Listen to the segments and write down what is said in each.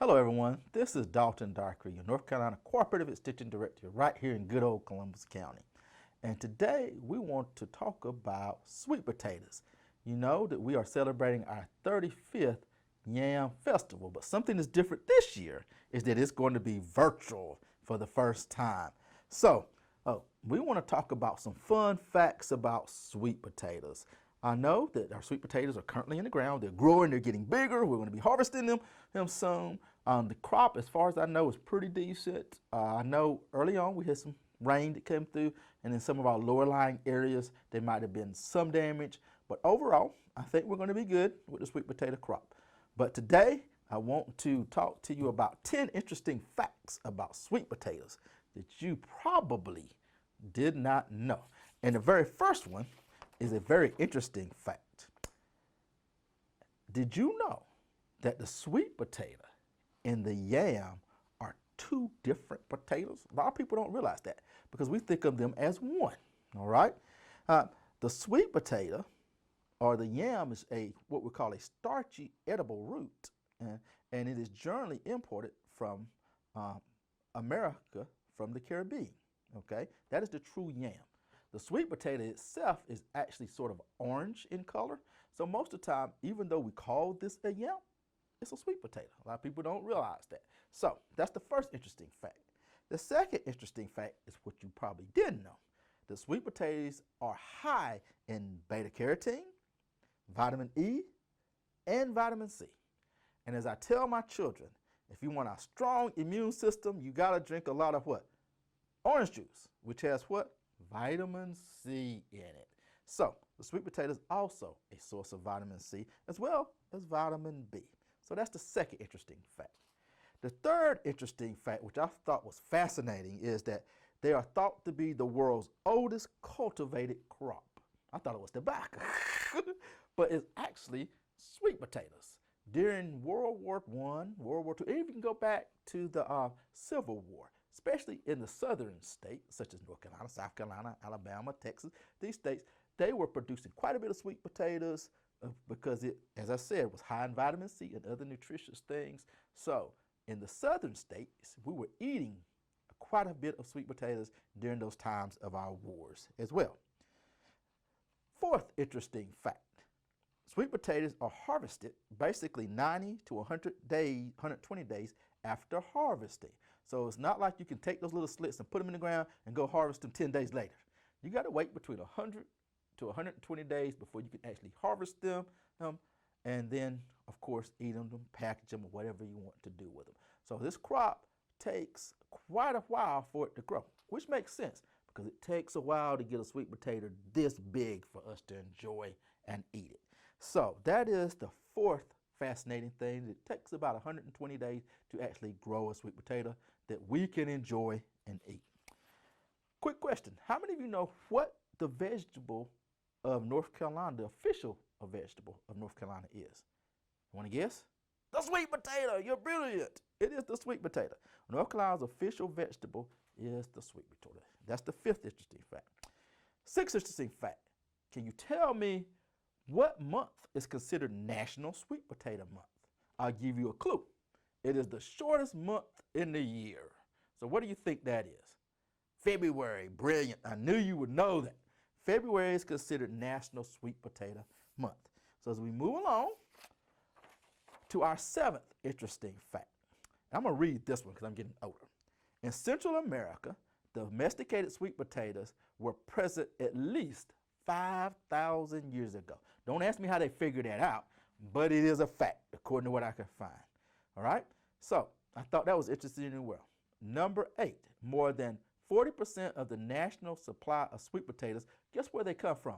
Hello everyone, this is Dalton Dockery, your North Carolina Cooperative Extension Director right here in good old Columbus County. And today we want to talk about sweet potatoes. You know that we are celebrating our 35th Yam Festival, but something that's different this year is that it's going to be virtual for the first time. So we want to talk about some fun facts about sweet potatoes. I know that our sweet potatoes are currently in the ground. They're growing, they're getting bigger. We're going to be harvesting them soon. The crop, as far as I know, is pretty decent. I know early on we had some rain that came through, and in some of our lower lying areas, there might have been some damage. But overall, I think we're going to be good with the sweet potato crop. But today, I want to talk to you about 10 interesting facts about sweet potatoes that you probably did not know. And the very first one is a very interesting fact. Did you know that the sweet potato and the yam are two different potatoes? A lot of people don't realize that because we think of them as one, all right? The sweet potato or the yam is what we call a starchy edible root, and it is generally imported from America, from the Caribbean, okay? That is the true yam. The sweet potato itself is actually sort of orange in color. So most of the time, even though we call this a yam, it's a sweet potato. A lot of people don't realize that. So that's the first interesting fact. The second interesting fact is what you probably didn't know. The sweet potatoes are high in beta carotene, vitamin E, and vitamin C. And as I tell my children, if you want a strong immune system, you gotta drink a lot of what? Orange juice, which has what? Vitamin C in it. So the sweet potato is also a source of vitamin C as well as vitamin B. So that's the second interesting fact. The third interesting fact, which I thought was fascinating, is that they are thought to be the world's oldest cultivated crop. I thought it was tobacco, but it's actually sweet potatoes. During World War I, World War II, and even go back to the Civil War, especially in the southern states, such as North Carolina, South Carolina, Alabama, Texas, these states, they were producing quite a bit of sweet potatoes because it, as I said, was high in vitamin C and other nutritious things. So in the southern states, we were eating quite a bit of sweet potatoes during those times of our wars as well. Fourth interesting fact. Sweet potatoes are harvested basically 90 to 120 days after harvesting. So it's not like you can take those little slits and put them in the ground and go harvest them 10 days later. You got to wait between 100 to 120 days before you can actually harvest them, and then, of course, eat them, package them, or whatever you want to do with them. So this crop takes quite a while for it to grow, which makes sense because it takes a while to get a sweet potato this big for us to enjoy and eat it. So that is the fourth fascinating thing. It takes about 120 days to actually grow a sweet potato that we can enjoy and eat. Quick question. How many of you know what the vegetable of North Carolina, the official vegetable of North Carolina is? Want to guess? The sweet potato. You're brilliant. It is the sweet potato. North Carolina's official vegetable is the sweet potato. That's the fifth interesting fact. Sixth interesting fact. Can you tell me what month is considered National Sweet Potato Month? I'll give you a clue. It is the shortest month in the year. So what do you think that is? February. Brilliant. I knew you would know that. February is considered National Sweet Potato Month. So as we move along to our seventh interesting fact. I'm going to read this one because I'm getting older. In Central America, domesticated sweet potatoes were present at least 5,000 years ago. Don't ask me how they figured that out, but it is a fact according to what I could find. All right? So I thought that was interesting as well. Number 8, more than 40% of the national supply of sweet potatoes, guess where they come from?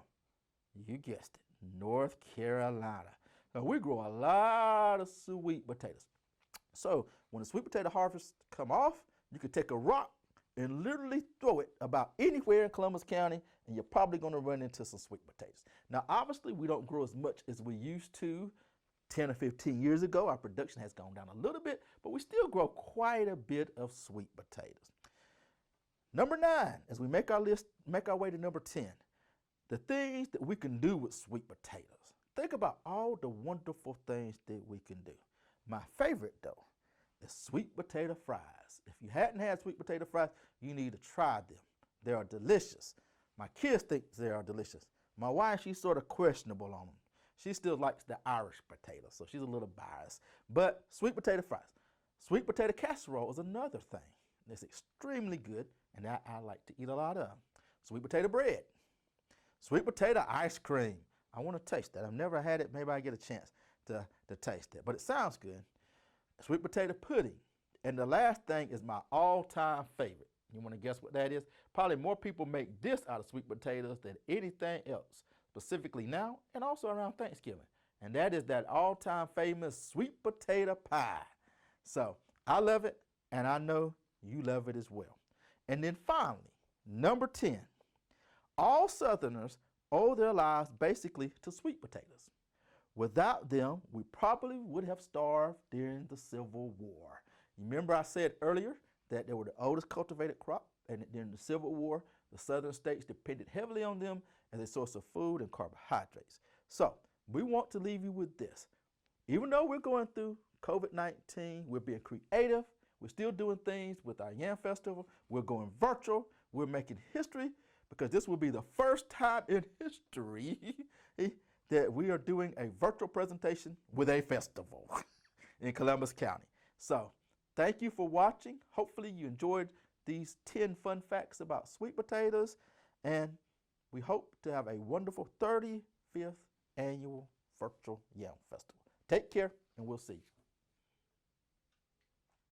You guessed it, North Carolina. So we grow a lot of sweet potatoes. So when the sweet potato harvest come off, you can take a rock and literally throw it about anywhere in Columbus County, and you're probably going to run into some sweet potatoes. Now, obviously, we don't grow as much as we used to 10 or 15 years ago. Our production has gone down a little bit, but we still grow quite a bit of sweet potatoes. Number 9, as we make our list, make our way to number 10, the things that we can do with sweet potatoes. Think about all the wonderful things that we can do. My favorite, though, is sweet potato fries. If you hadn't had sweet potato fries, you need to try them. They are delicious. My kids think they are delicious. My wife, she's sort of questionable on them. She still likes the Irish potato, so she's a little biased. But sweet potato fries. Sweet potato casserole is another thing. It's extremely good, and that I like to eat a lot of. Sweet potato bread. Sweet potato ice cream. I want to taste that. I've never had it. Maybe I get a chance to taste it, but it sounds good. Sweet potato pudding. And the last thing is my all-time favorite. You want to guess what that is? Probably more people make this out of sweet potatoes than anything else, specifically now and also around Thanksgiving. And that is that all-time famous sweet potato pie. So I love it, and I know you love it as well. And then finally, number 10, all Southerners owe their lives basically to sweet potatoes. Without them, we probably would have starved during the Civil War. You remember I said earlier that they were the oldest cultivated crop, and during the Civil War, the southern states depended heavily on them as a source of food and carbohydrates. So we want to leave you with this. Even though we're going through COVID-19, we're being creative, we're still doing things with our Yam Festival, we're going virtual, we're making history, because this will be the first time in history that we are doing a virtual presentation with a festival in Columbus County. So thank you for watching. Hopefully you enjoyed these 10 fun facts about sweet potatoes, and we hope to have a wonderful 35th annual virtual Yam Festival. Take care, and we'll see you.